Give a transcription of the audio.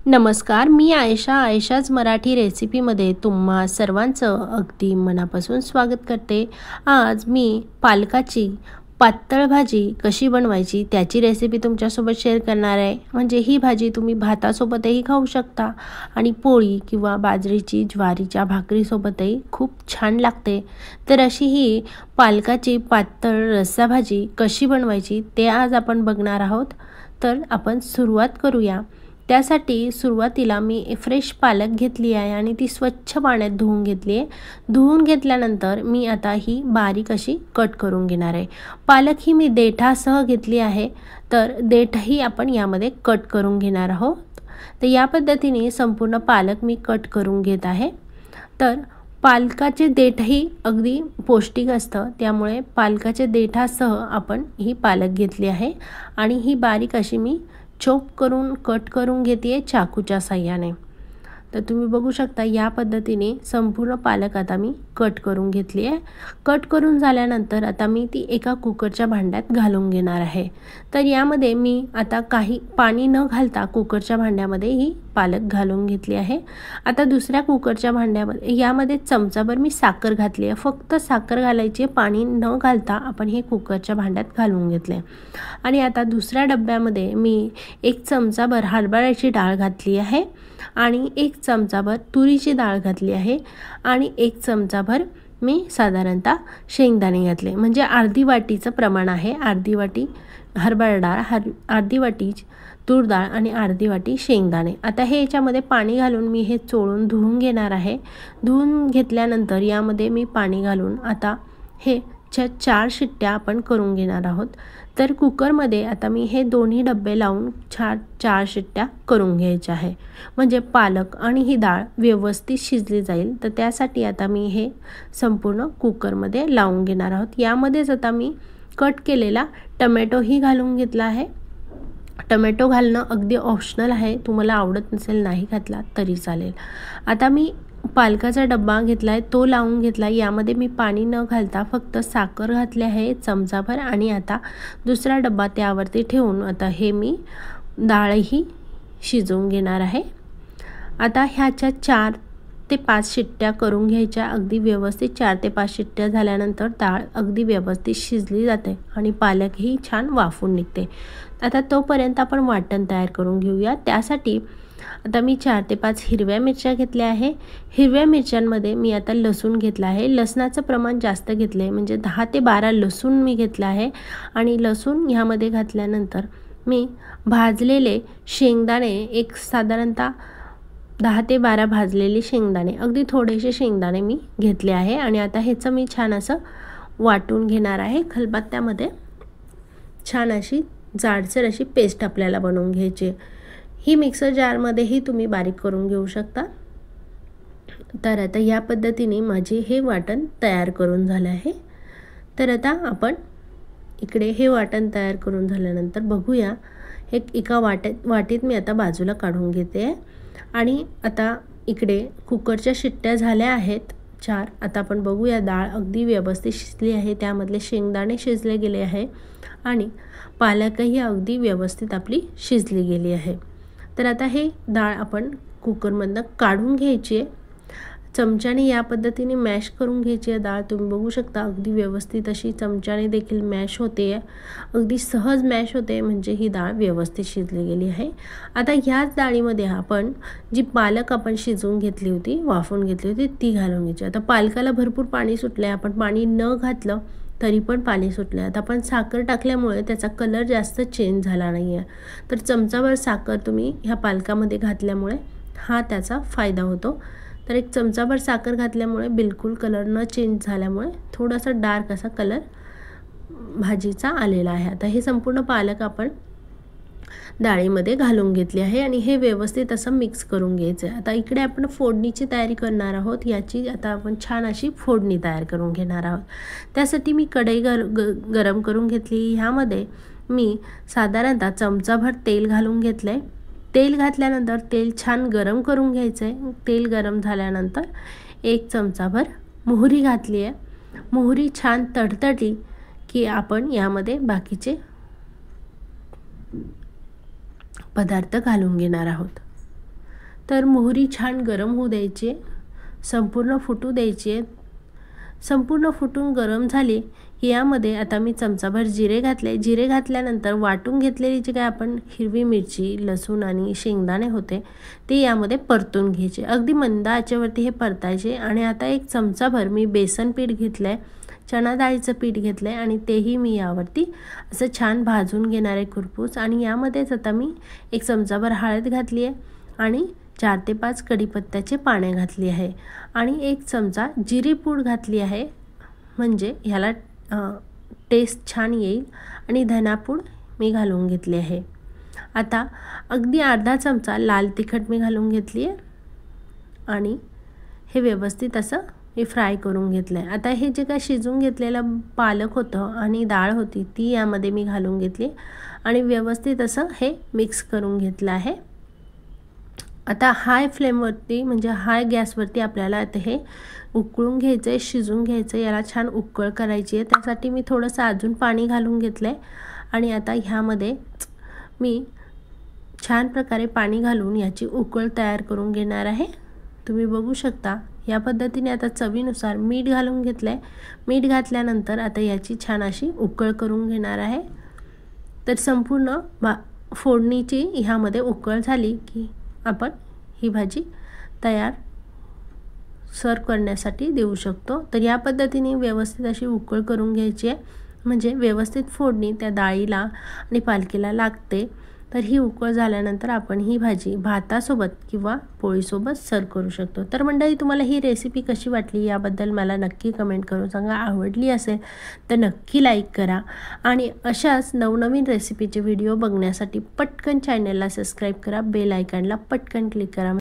नमस्कार, मी आयशाच मराठी रेसिपीमध्ये तुम्हा सर्वांचं अगदी मनापासून स्वागत करते. आज मी पालकाची पातळ भाजी कशी बनवायची त्याची रेसिपी तुमच्यासोबत शेअर करणार आहे. म्हणजे ही भाजी तुम्ही भातासोबतही खाऊ शकता आणि पोळी किंवा बाजरीची ज्वारीच्या भाकरीसोबतही खूप छान लागते. तर अशी ही पालकाची पातळ रस्सा भाजी कशी बनवायची ते आज आपण बघणार आहोत. तर आपण सुरुवात करूया. त्यासाठी सुरुवातीला मी फ्रेश पालक घेतली आहे आणि ती स्वच्छ पाण्यात धुवून घेतली आहे. धुवून घेतल्यानंतर मी आता ही बारीक अशी कट करून घेणार आहे. पालक ही मी देठासह घेतली आहे, तर देठही आपण यामध्ये कट करून घेणार आहोत. तर या पद्धतीने संपूर्ण पालक मी कट करून घेत आहे. तर पालकाचे देठही अगदी पौष्टिक असतं, त्यामुळे पालकाचे देठासह आपण ही पालक घेतली आहे आणि ही बारीक अशी मी चॉप करून कट करून घेते चाकूच्या साहाय्याने. तर तुम्ही बघू शकता या पद्धतीने संपूर्ण पालक आता मी कट करून घेतली आहे. कट करून झाल्यानंतर आता मी ती एका कुकरच्या भांड्यात घालून घेणार आहे. तर यामध्ये मी आता काही पाणी न घालता कुकरच्या भांड्यामध्ये ही पालक घालून घेतली आहे. आता दुसऱ्या कुकरच्या भांड्यामध्ये यामध्ये चमचाभर मी साखर घातली आहे. फक्त साखर घालायची, पाणी न घालता आपण हे कुकरच्या भांड्यात घालून घेतले. आणि आता दुसऱ्या डब्यामध्ये मी 1 चमचाभर हरभऱ्याची डाळ घातली आहे आणि 1 चमचाभर तुरीची डाळ घातली आहे आणि 1 चमचाभर मी साधारणतः शेंगदाणे घातले. म्हणजे अर्धी वाटीचं प्रमाण आहे. अर्धी वाटी हरभरा डाळ, अर्धी वाटी तूर डाळ आणि अर्धी वाटी शेंगदाणे. आता हे याच्यामध्ये पाणी घालून मी हे चोळून धुवून घेणार आहे. धुवून घेतल्यानंतर यामध्ये मी पाणी घालून आता हे 4 शिट्ट्या आपण करून घेणार आहोत. तर कुकरमध्ये आता मी हे दोन्ही डब्बे लावून 4 शिट्ट्या करून घ्यायच्या आहे. म्हणजे पालक आणि ही डाळ व्यवस्थित शिजली जाईल. तर त्यासाठी आता मी हे संपूर्ण कुकरमध्ये लावून घेणार आहोत. यामध्येच आता मी कट केलेला टमॅटोही घालून घेतला आहे. टमॅटो घालणं अगदी ऑप्शनल आहे, तुम्हाला आवडत नसेल नाही घातला तरी चालेल. आता मी पालकाचा डब्बा घेतला आहे, तो लावून घेतला. यामध्ये मी पाणी न घालता फक्त साखर घातली आहे चमचाभर आणि आता दुसरा डब्बा त्यावरती ठेवून आता हे मी डाळही शिजवून घेणार आहे. आता ह्याच्या 4 ते 5 शिट्ट्या करून घ्यायच्या. अगदी व्यवस्थित 4 ते 5 शिट्ट्या झाल्यानंतर डाळ अगदी व्यवस्थित शिजली जाते आणि पालकही छान वाफून निघते. आता तोपर्यंत आपण वाटण तयार करून घेऊया. त्यासाठी आता मी 4 ते 5 हिरव्या मिरच्या घेतल्या आहे. हिरव्या मिरच्यांमध्ये मी आता लसूण घेतला आहे. लसणाचं प्रमाण जास्त घेतलं आहे, म्हणजे 10 ते 12 लसूण मी घेतला आहे. आणि लसूण ह्यामध्ये घातल्यानंतर मी भाजलेले शेंगदाणे एक साधारणतः 10 ते 12 भाजलेले शेंगदाणे, अगदी थोडेसे शेंगदाणे मी घेतले आहे. आणि आता ह्याचं मी छान असं वाटून घेणार आहे. खलबत्त्यामध्ये छान अशी जाडसर अशी पेस्ट आपल्याला बनवून घ्यायची. ही मिक्सर जारमध्येही तुम्ही बारीक करून घेऊ शकता. तर आता या पद्धतीने माझे हे वाटण तयार करून झालं आहे. तर आता आपण इकडे हे वाटण तयार करून झाल्यानंतर बघूया. हे एका वाटीत मी आता बाजूला काढून घेते. आणि आता इकडे कुकरच्या शिट्ट्या झाल्या आहेत 4. आता आपण बघूया, डाळ अगदी व्यवस्थित शिजली आहे. त्यामधले शेंगदाणे शिजले गेले आहे आणि पालकही अगदी व्यवस्थित आपली शिजली गेली आहे. तर आता हे डाळ आपण कुकरमधनं काढून घ्यायची आहे. चमच्याने या पद्धतीने मॅश करून घ्यायची आहे डाळ. तुम्ही बघू शकता अगदी व्यवस्थित अशी चमच्याने देखील मॅश होते, अगदी सहज मॅश होते. म्हणजे ही डाळ व्यवस्थित शिजली गेली आहे. आता ह्याच डाळीमध्ये आपण जी पालक आपण शिजवून घेतली होती, वाफवून घेतली होती, ती घालून घ्यायची. आता पालकाला भरपूर पाणी सुटलं आहे. आपण पाणी न घातलं तरी पण पाणी सुटले. आता आपण साखर टाकल्यामुळे त्याचा कलर जास्त चेंज झाला नाही आहे. तर चमचाभर साखर तुम्ही ह्या पालकामध्ये घातल्यामुळे हा त्याचा फायदा होतो. तर 1 चमचाभर साखर घातल्यामुळे बिलकुल कलर न चेंज झाल्यामुळे थोडासा डार्क असा कलर भाजीचा आलेला आहे. आता हे संपूर्ण पालक आपण डाळीमध्ये घालून घेतली आहे आणि हे व्यवस्थित असं मिक्स करून घ्यायचं आहे. आता इकडे आपण फोडणीची तयारी करणार आहोत. याची आता आपण छान अशी फोडणी तयार करून घेणार आहोत. त्यासाठी मी कढई गरम करून घेतली. ह्यामध्ये मी साधारणतः चमचाभर तेल घालून घेतलं आहे. तेल घातल्यानंतर तेल छान गरम करून घ्यायचं आहे. तेल गरम झाल्यानंतर 1 चमचाभर मोहरी घातली आहे. मोहरी छान तडतडली की आपण यामध्ये बाकीचे पदार्थ घालून घेणार आहोत. तर मोहरी छान गरम होऊ द्यायची, संपूर्ण फुटू द्यायची. संपूर्ण फुटून गरम झाली की यामध्ये आता मी चमचाभर जिरे घातले. जिरे घातल्यानंतर वाटून घेतलेली जी काय आपण हिरवी मिरची, लसूण आणि शेंगदाणे होते ते यामध्ये परतून घ्यायचे. अगदी मंद आचेवरती हे परतायचे. आणि आता एक चमचाभर मी बेसन पीठ घेतलं आहे, चणा डाळीचं पीठ घेतलं आहे आणि तेही मी यावरती असं छान भाजून घेणार आहे कुरपूस. आणि यामध्येच आता मी एक चमचाभर हळद घातली आहे आणि 4 ते 5 कढीपत्त्याचे पाने घातली आहे आणि 1 चमचा जिरी पूड घातली आहे, म्हणजे ह्याला टेस्ट छान येईल. आणि धनापूड मी घालून घेतली आहे. आता अगदी अर्धा चमचा लाल तिखट मी घालून घेतली आहे आणि हे व्यवस्थित असं मी फ्राय करून घेतलं आहे. आता हे जे काय शिजून घेतलेलं पालक होतं आणि डाळ होती ती यामध्ये मी घालून घेतली आणि व्यवस्थित असं हे मिक्स करून घेतलं आहे. आता हाय फ्लेमवरती म्हणजे हाय गॅसवरती आपल्याला आता हे उकळून घ्यायचं आहे, शिजून घ्यायचं आहे. याला छान उकळ करायची आहे. त्यासाठी मी थोडंसं अजून पाणी घालून घेतलं आहे आणि आता ह्यामध्ये मी छान प्रकारे पाणी घालून याची उकळ तयार करून घेणार आहे. तुम्ही बघू शकता या पद्धतीने. आता चवीनुसार मीठ घालून घेतलं आहे. मीठ घातल्यानंतर आता याची छान अशी उकळ करून घेणार आहे. तर संपूर्ण फोडणीची ह्यामध्ये उकळ झाली की आपण ही भाजी तयार सर्व करण्यासाठी देऊ शकतो. तर या पद्धतीने व्यवस्थित अशी उकळ करून घ्यायची आहे, म्हणजे व्यवस्थित फोडणी त्या डाळीला आणि पालकीला लागते. तर ही उकळ झाल्यानंतर आपण ही भाजी भातासोबत किंवा पोळीसोबत सर्व करू शकतो. तर मंडळी, तुम्हाला ही रेसिपी कशी वाटली याबद्दल मला नक्की कमेंट करून सांगा. आवडली असेल तर नक्की लाईक करा आणि अशाच नवनवीन रेसिपीचे व्हिडिओ बघण्यासाठी पटकन चॅनलला सबस्क्राईब करा, बेल आयकॉनला पटकन क्लिक करा.